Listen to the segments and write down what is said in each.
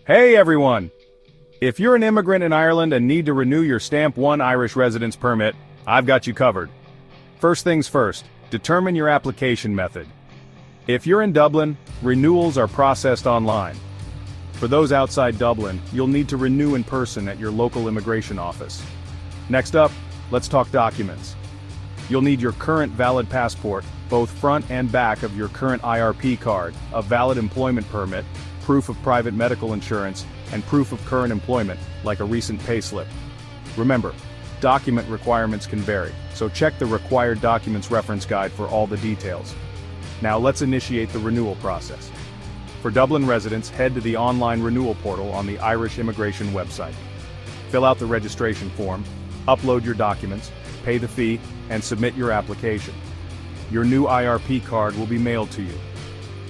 Hey everyone! If you're an immigrant in Ireland and need to renew your Stamp 1 Irish residence permit, I've got you covered. First things first, determine your application method. If you're in Dublin, renewals are processed online. For those outside Dublin, you'll need to renew in person at your local immigration office. Next up, let's talk documents. You'll need your current valid passport, both front and back of your current IRP card, a valid employment permit, proof of private medical insurance, and proof of current employment, like a recent payslip. Remember, document requirements can vary, so check the Required Documents Reference Guide for all the details. Now let's initiate the renewal process. For Dublin residents, head to the online renewal portal on the Irish Immigration website. Fill out the registration form, upload your documents, pay the fee, and submit your application. Your new IRP card will be mailed to you.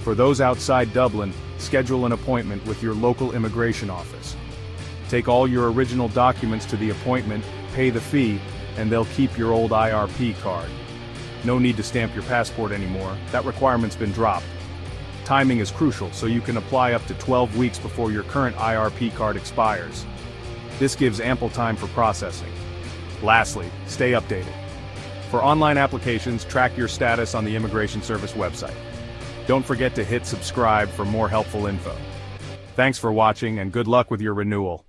For those outside Dublin, schedule an appointment with your local immigration office. Take all your original documents to the appointment, pay the fee, and they'll keep your old IRP card. No need to stamp your passport anymore, that requirement's been dropped. Timing is crucial, so you can apply up to 12 weeks before your current IRP card expires. This gives ample time for processing. Lastly, stay updated. For online applications, track your status on the Immigration Service website. Don't forget to hit subscribe for more helpful info. Thanks for watching and good luck with your renewal.